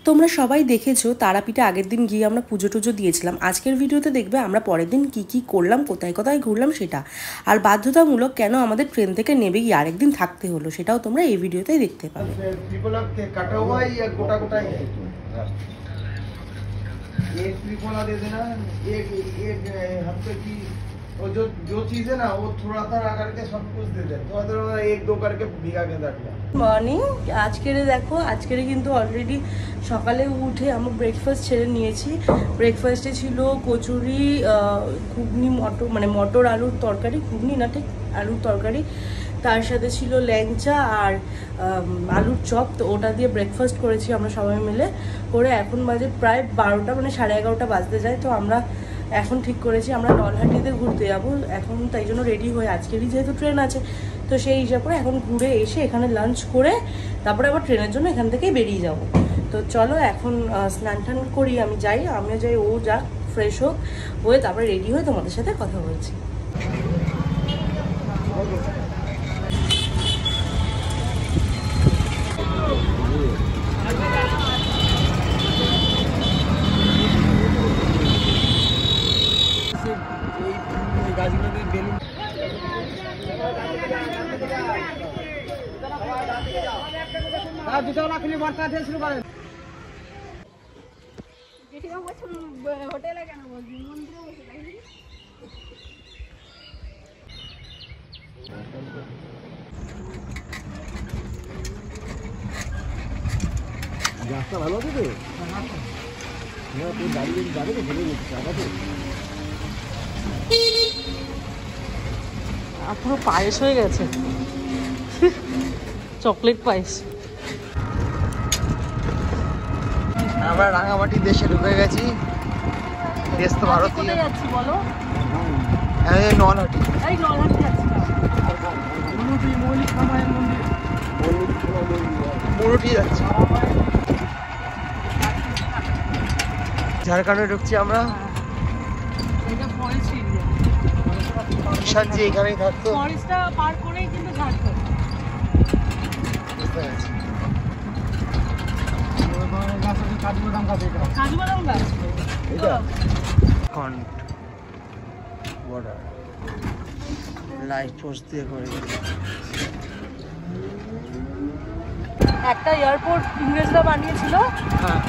তোমরা সবাই দেখেছো তারাপীঠে আগের দিন গিয়ে আমরা পুজো টুজো দিয়েছিলাম। আজকের ভিডিওতে দেখবে আমরা পরের দিন কি কি করলাম, কোথায় কোথায় ঘুরলাম সেটা, আর বাধ্যতামূলক কেন আমাদের ট্রেন থেকে নেমে গিয়ে আরেকদিন থাকতে হলো সেটাও তোমরা এই ভিডিওতেই দেখতে পাবে। वो जो चीज है ना वो थोड़ा सा करके सब कुछ दे दे तो अदर एक दो करके भिगा के रख ले। মর্নিং আজকের দেখো, আজকের কিন্তু অলরেডি সকালে উঠে আমরা ব্রেকফাস্ট ছেড়ে নিয়েছি। ব্রেকফাস্টে ছিল কচুরি, ঘুগনি, মটর মানে মটর আলুর তরকারি, ঘুগনি না ঠিক আলুর তরকারি, তার সাথে ছিল ল্যাংচা আর আলুর চপ। তো ওটা দিয়ে ব্রেকফাস্ট করেছি আমরা সবাই মিলে করে। এখন বাজে প্রায় 12টা, মানে 11:30 বাজতে যায়। তো আমরা এখন ঠিক করেছি আমরা নলহাটিতে ঘুরতে যাবো এখন, তাই জন্য রেডি হয়ে, আজকেরই যেহেতু ট্রেন আছে তো সেই হিসাব করে এখন ঘুরে এসে এখানে লাঞ্চ করে তারপরে আবার ট্রেনের জন্য এখান থেকেই বেরিয়ে যাব। তো চলো এখন স্নান টান করি, আমি যাই, আমিও যাই, ও যাক, ফ্রেশ হোক, হয়ে তারপরে রেডি হয়ে তোমাদের সাথে কথা বলছি। হোটেলে কেন বলছি, মন্দিরে বসে থাকি। রাস্তা ভালো আছে তো? গাড়ি যাবে তো ভেবে গেছি পুরো পায়েস হয়ে গেছে, চকলেট পায়েস। আমরা রাঙামাটি দেশে ঢুকে গেছি। দেশ তো ভারতীয়। কোথায় যাচ্ছি বলো? নলহাটি। এই নলহাটি যাচ্ছি। মুরুটি যাচ্ছি। ঝাড়খণ্ডে ঢুকছি আমরা। এটা ফরেস্ট এরিয়া। ঈশানজি এখানেই থাকতো। ফরেস্টটা পার করেই কিন্তু ঝাড়খণ্ড। কাজুবাদাম গাছ। লাইট পোস্ট দিয়ে করে একটা এয়ারপোর্ট ইংরেজরা বানিয়েছিল,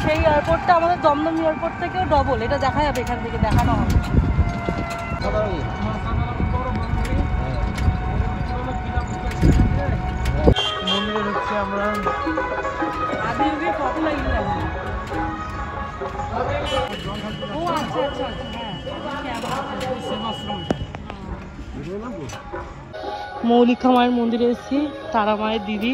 সেই এয়ারপোর্টটা আমাদের দমদম এয়ারপোর্ট থেকেও ডবল। এটা দেখা যাবে এখান থেকে, দেখানো হবে। মন্দিরে ঢুকছি আমরা। আগে আগে ফটো লাগিয়ে রাখছি। ও আচ্ছা আচ্ছা, মৌলিকা মায়ের মন্দিরে এসেছি, তারা মায়ের দিদি।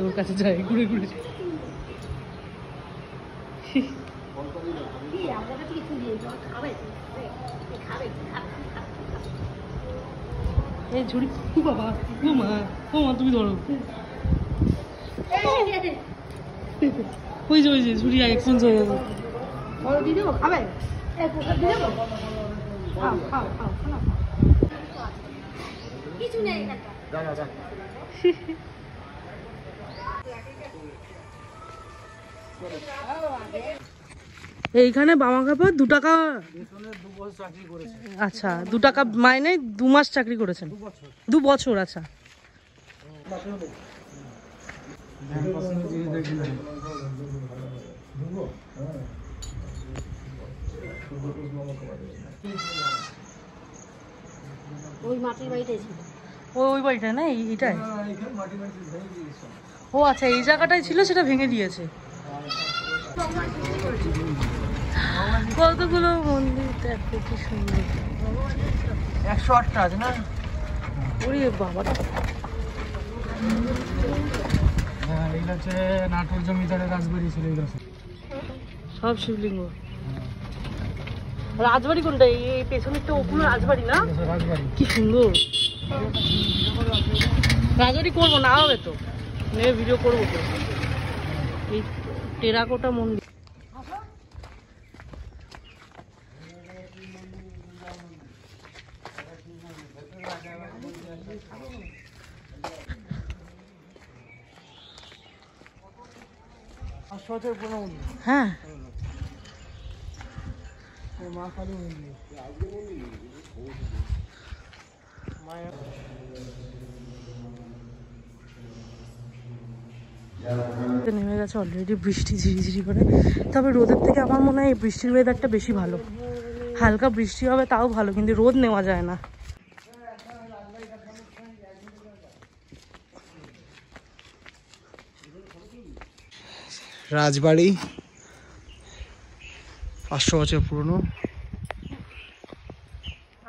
ওর কাছে যাই ঘুরে ঘুরে। এই ঝুড়ি, বাবা, ও মা, তুমি ধরো। ওই যে ঝুড়ি এখন চলে যাবে। খাবে কিছু নেই। এইখানে বামা কাপড় 2 টাকা। আচ্ছা, 2 টাকা মাইনে 2 মাস চাকরি করেছেন। 2 বছর। আচ্ছা, ওই মাটির বাড়িটাই ছিল। ওই বাড়িটা না, এইটাই। ও আচ্ছা, এই জায়গাটাই ছিল, সেটা ভেঙে দিয়েছে। কতগুলো মন্দির দেখো, কি সুন্দর। 108টা আছে না? ওরে বাবা, এগুলো হচ্ছে নাটোর জমিদারের রাজবাড়ি ছিল। এগুলো সব শিবলিঙ্গ। রাজবাড়ি কোনটা? এই পেছনেরটা ওগুলো রাজবাড়ি না? রাজবাড়ি। কি সুন্দর। রাজবাড়ি করবো না হবে তো, ভিডিও করবো তো। এই টেরাকোটা মন্দির। হ্যাঁ, মা কালী মন্দির। নেমে গেছে অলরেডি বৃষ্টি ঝিরিঝিরি করে। তবে রোদের থেকে আমার মনে হয় এই বৃষ্টির ওয়েদারটা বেশি ভালো। হালকা বৃষ্টি হবে তাও ভালো, কিন্তু রোদ নেওয়া যায় না। রাজবাড়ি 500 বছর পুরনো।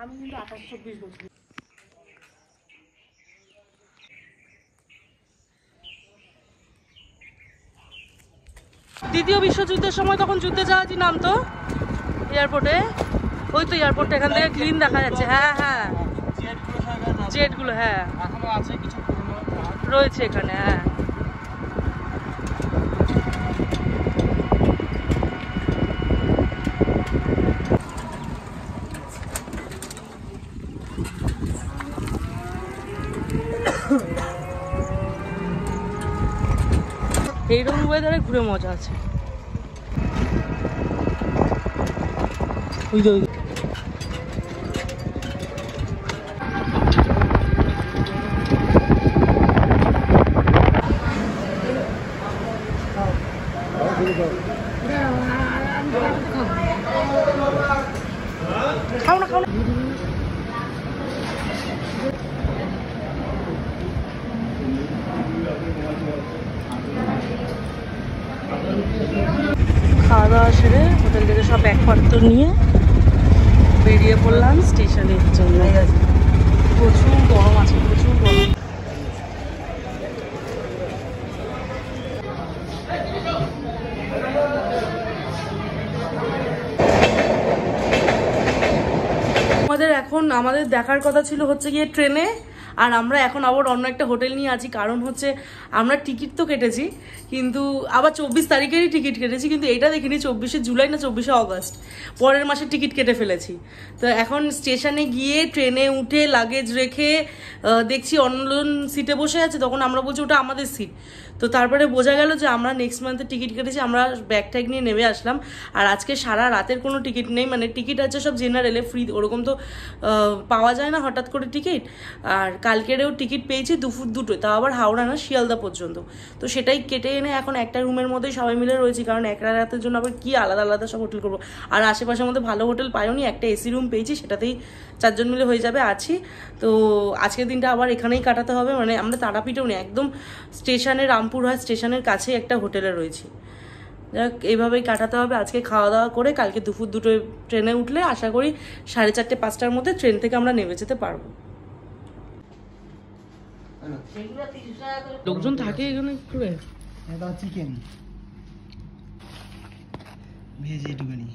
আমি কিন্তু 28-24 বছর। দ্বিতীয় বিশ্বযুদ্ধের সময় তখন যুদ্ধে জাহাজই নামতো এয়ারপোর্টে। ওই তো এয়ারপোর্টটা এখান থেকে ক্লিন দেখা যাচ্ছে। হ্যাঁ হ্যাঁ, জেটগুলো হ্যাঁ এখনো আছে কিছু পুরনো রয়েছে এখানে। হ্যাঁ, এইরকম ওয়েদারে ঘুরে মজা আছে। ওই যে খাও না খাও না। খাওয়া দাওয়া সেরে হোটেল থেকে সব ব্যাগপত্র নিয়ে বেরিয়ে পড়লাম স্টেশনের জন্য। প্রচুর গরম আছে, প্রচুর গরম। আমাদের দেখার কথা ছিল হচ্ছে গিয়ে ট্রেনে, আর আমরা এখন আবার অন্য একটা হোটেল নিয়ে আছি। কারণ হচ্ছে আমরা টিকিট তো কেটেছি, কিন্তু আবার 24 তারিখেরই টিকিট কেটেছি, কিন্তু এটা দেখিনি 24শে জুলাই না 24শে অগস্ট, পরের মাসে টিকিট কেটে ফেলেছি। তো এখন স্টেশনে গিয়ে ট্রেনে উঠে লাগেজ রেখে দেখছি অন্য সিটে বসে আছে, তখন আমরা বলছি ওটা আমাদের সিট। তো তারপরে বোঝা গেল যে আমরা নেক্সট মান্থে টিকিট কেটেছি। আমরা ব্যাগ ট্যাগ নিয়ে নেমে আসলাম। আর আজকে সারা রাতের কোনো টিকিট নেই, মানে টিকিট আছে সব জেনারেলে, ফ্রি ওরকম তো পাওয়া যায় না হঠাৎ করে টিকিট। আর কালকেরেও টিকিট পেয়েছি দুপুর 2টোয়, তাও আবার হাওড়া না, শিয়ালদা পর্যন্ত। তো সেটাই কেটে এনে এখন একটা রুমের মধ্যেই সবাই মিলে রয়েছি, কারণ এক রাতের জন্য আবার কি আলাদা আলাদা সব হোটেল করবো। আর আশেপাশের মধ্যে ভালো হোটেল পাইওনি, একটা এসি রুম পেয়েছি, সেটাতেই 4 জন মিলে হয়ে যাবে আছি। তো আজকের দিনটা আবার এখানেই কাটাতে হবে। মানে আমরা তারাপীঠেও নেই, একদম স্টেশনে, রামপুরহাট স্টেশনের কাছেই একটা হোটেলে রয়েছি। যাক, এইভাবেই কাটাতে হবে। আজকে খাওয়া দাওয়া করে কালকে দুপুর 2টোয় ট্রেনে উঠলে আশা করি 4:30-5টার মধ্যে ট্রেন থেকে আমরা নেমে যেতে পারবো। লোকজন থাকে এখানে ঘুরে। এটা চিকেন ভেজ এটুকুনি।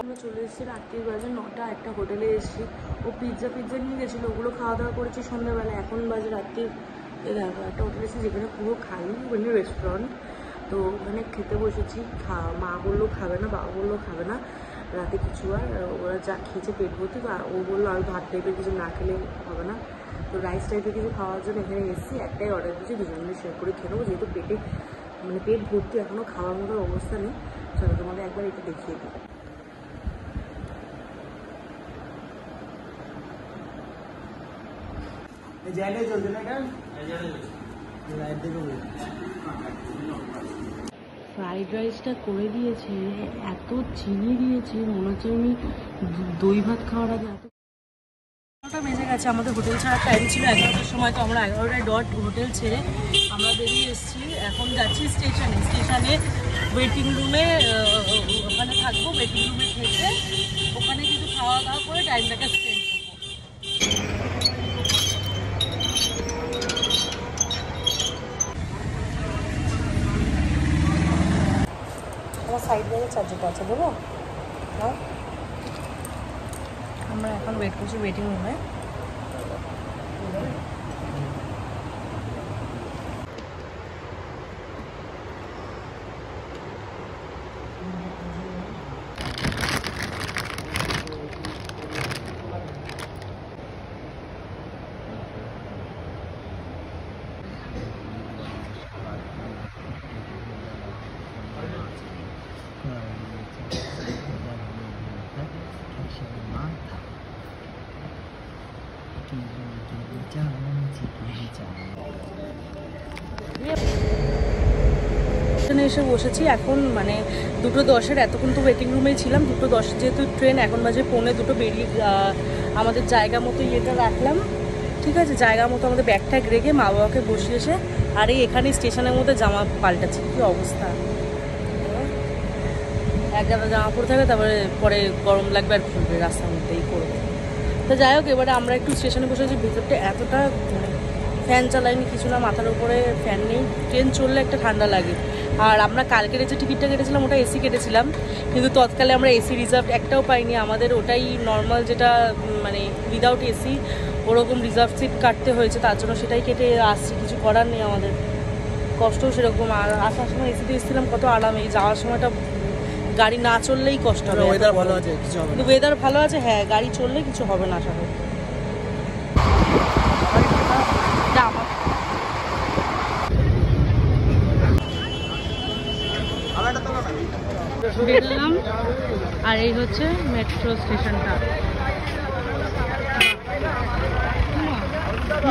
আমরা চলে এসেছি, রাত্রির বাজে 9টা। একটা হোটেলে এসেছি, ও পিৎজা নিয়ে গেছিলো, ওগুলো খাওয়া দাওয়া করেছি সন্ধ্যাবেলা। এখন বাজে রাত্রি দেখো একটা হোটেল এসেছি যেখানে পুরো খালি, মানে রেস্টুরেন্ট। তো ওখানে খেতে বসেছি। মা বললো খাবে না, বাবা বললো খাবে না রাতে কিছু, আর ওরা যা খেয়েছে পেট ভর্তি। তো ও বললো আর ভাত টাইপের কিছু না খেলে হবে না, তো রাইস টাইপের কিছু খাওয়ার জন্য এখানে এসেছি। একটাই অর্ডার দিয়েছি, দুজন মিলে শেয়ার করে খেয়ে নেবো, যেহেতু পেট ভর্তি, এখনও খাওয়ার মতো অবস্থা নেই। চলো তোমাদের একবার এটা দেখিয়ে দিই। ফ্রাইড রাইসটা করে দিয়েছে, এত চিনি দিয়েছে, মনে হচ্ছে আমি দই ভাত খাওয়ার আগে এত। 11টা বেজে গেছে, আমাদের হোটেল ছাড়ার টাইম ছিল 11টার সময়। তো আমরা 11টায় ডট হোটেল ছেড়ে আমরা বেরিয়ে এসেছি। এখন যাচ্ছি স্টেশনে ওয়েটিং রুমে, ওখানে থাকবো। ওয়েটিং রুমে থেকে ওখানে কিছু খাওয়া দাওয়া করে টাইমটাকে স্পেন্ড করবো। আমার সাইড ব্যাগে চার্জারটা আছে, দেবো? হ্যাঁ, আমরা এখন ওয়েট করছি ওয়েটিং রুমে। স্টেশনে এসে বসেছি এখন, মানে 2:10, এতক্ষণ তো ওয়েটিং রুমেই ছিলাম। 2:10 যেহেতু ট্রেন, এখন বাজে 1:45, বেরিয়ে আমাদের জায়গা মতো ইয়েটা রাখলাম, ঠিক আছে, জায়গা মতো আমাদের ব্যাগ ট্যাগ রেখে মা বাবাকে বসিয়ে এসে আর এই এখানে স্টেশনের মধ্যে জামা পাল্টাচ্ছি। কী অবস্থা, এক গাদা জামা পরে থাকে, তারপরে পরে গরম লাগবে আর খুলবে রাস্তার মধ্যেই করবে। তো যাই হোক, এবারে আমরা একটু স্টেশনে বসেছি। ভিতরটা এতটা ফ্যান চালাইনি কিছু না, মাথার উপরে ফ্যান নেই, ট্রেন চললে একটা ঠান্ডা লাগে। আর আমরা কালকের যে টিকিটটা কেটেছিলাম ওটা এসি কেটেছিলাম, কিন্তু তৎকালে আমরা এসি রিজার্ভ একটাও পাইনি। আমাদের ওটাই নর্মাল, যেটা মানে উইদাউট এসি, ওরকম রিজার্ভ সিট কাটতে হয়েছে, তার জন্য সেটাই কেটে আসছি, কিছু করার নেই আমাদের। কষ্টও সেরকম, আর আসার সময় এসিতে এসেছিলাম কত আরাম, এই যাওয়ার সময়টা গাড়ি না চললেই কষ্ট হবে। ওয়েদার ভালো আছে, কিন্তু ওয়েদার ভালো আছে, হ্যাঁ, গাড়ি চললে কিছু হবে না আশা করি। বেরোলাম, আর এই হচ্ছে মেট্রো স্টেশনটা।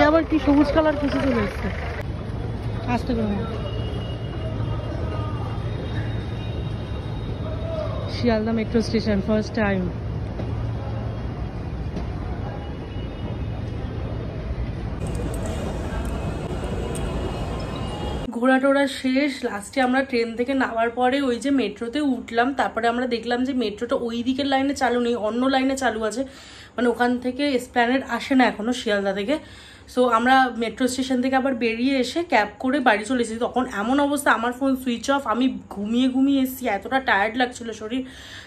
আবার কি সবুজ কালার কিছু চলে এসছে, আসতে পারে Sealdah metro station, first time. ঘোরা টোরা শেষ, লাস্টে আমরা ট্রেন থেকে নামার পরে ওই যে মেট্রোতে উঠলাম, তারপরে আমরা দেখলাম যে মেট্রোটা ওই দিকের লাইনে চালু নেই, অন্য লাইনে চালু আছে, মানে ওখান থেকে এসপ্ল্যানেড আসে না এখনো শিয়ালদা থেকে। সো আমরা মেট্রো স্টেশন থেকে আবার বেরিয়ে এসে ক্যাব করে বাড়ি চলে এসেছি। তখন এমন অবস্থা, আমার ফোন সুইচ অফ, আমি ঘুমিয়ে ঘুমিয়ে এসেছি, এতটা টায়ার্ড লাগছিল শরীর,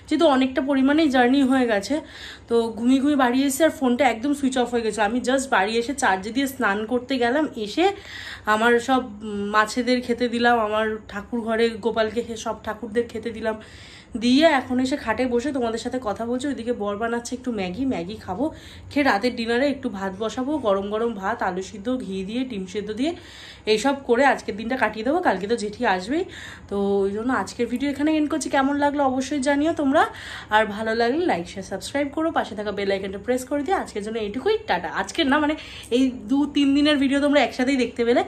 যেহেতু অনেকটা পরিমাণেই জার্নি হয়ে গেছে। তো ঘুমিয়ে ঘুমিয়ে বাড়ি এসে আর ফোনটা একদম সুইচ অফ হয়ে গেছে। আমি জাস্ট বাড়ি এসে চার্জে দিয়ে স্নান করতে গেলাম, এসে আমার সব মাছেদের খেতে দিলাম, আমার ঠাকুর ঘরে গোপালকে সব ঠাকুরদের খেতে দিলাম, দিয়ে এখন এসে খাটে বসে তোমাদের সাথে কথা বলছি। ওইদিকে বর বানাচ্ছে একটু ম্যাগি খাবো, খেয়ে রাতের ডিনারে একটু ভাত বসাবো, গরম গরম ভাত, আলু সিদ্ধ, ঘি দিয়ে, ডিম সিদ্ধ দিয়ে, এইসব করে আজকের দিনটা কাটিয়ে দেবো। কালকে তো জেঠি আসবেই, তো ওই জন্য আজকের ভিডিও এখানে এন্ড করছি। কেমন লাগলো অবশ্যই জানিও তোমরা, আর ভালো লাগলে লাইক শেয়ার সাবস্ক্রাইব করো, পাশে থাকা বেল আইকনটা প্রেস করে দিও। আজকের জন্য এইটুকুই, টাটা। আজকের না, মানে এই 2-3 দিনের ভিডিও তোমরা একসাথেই দেখতে পেলে,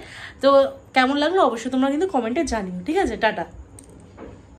তো কেমন লাগলো অবশ্যই তোমরা কিন্তু কমেন্টে জানিও, ঠিক আছে, টাটা।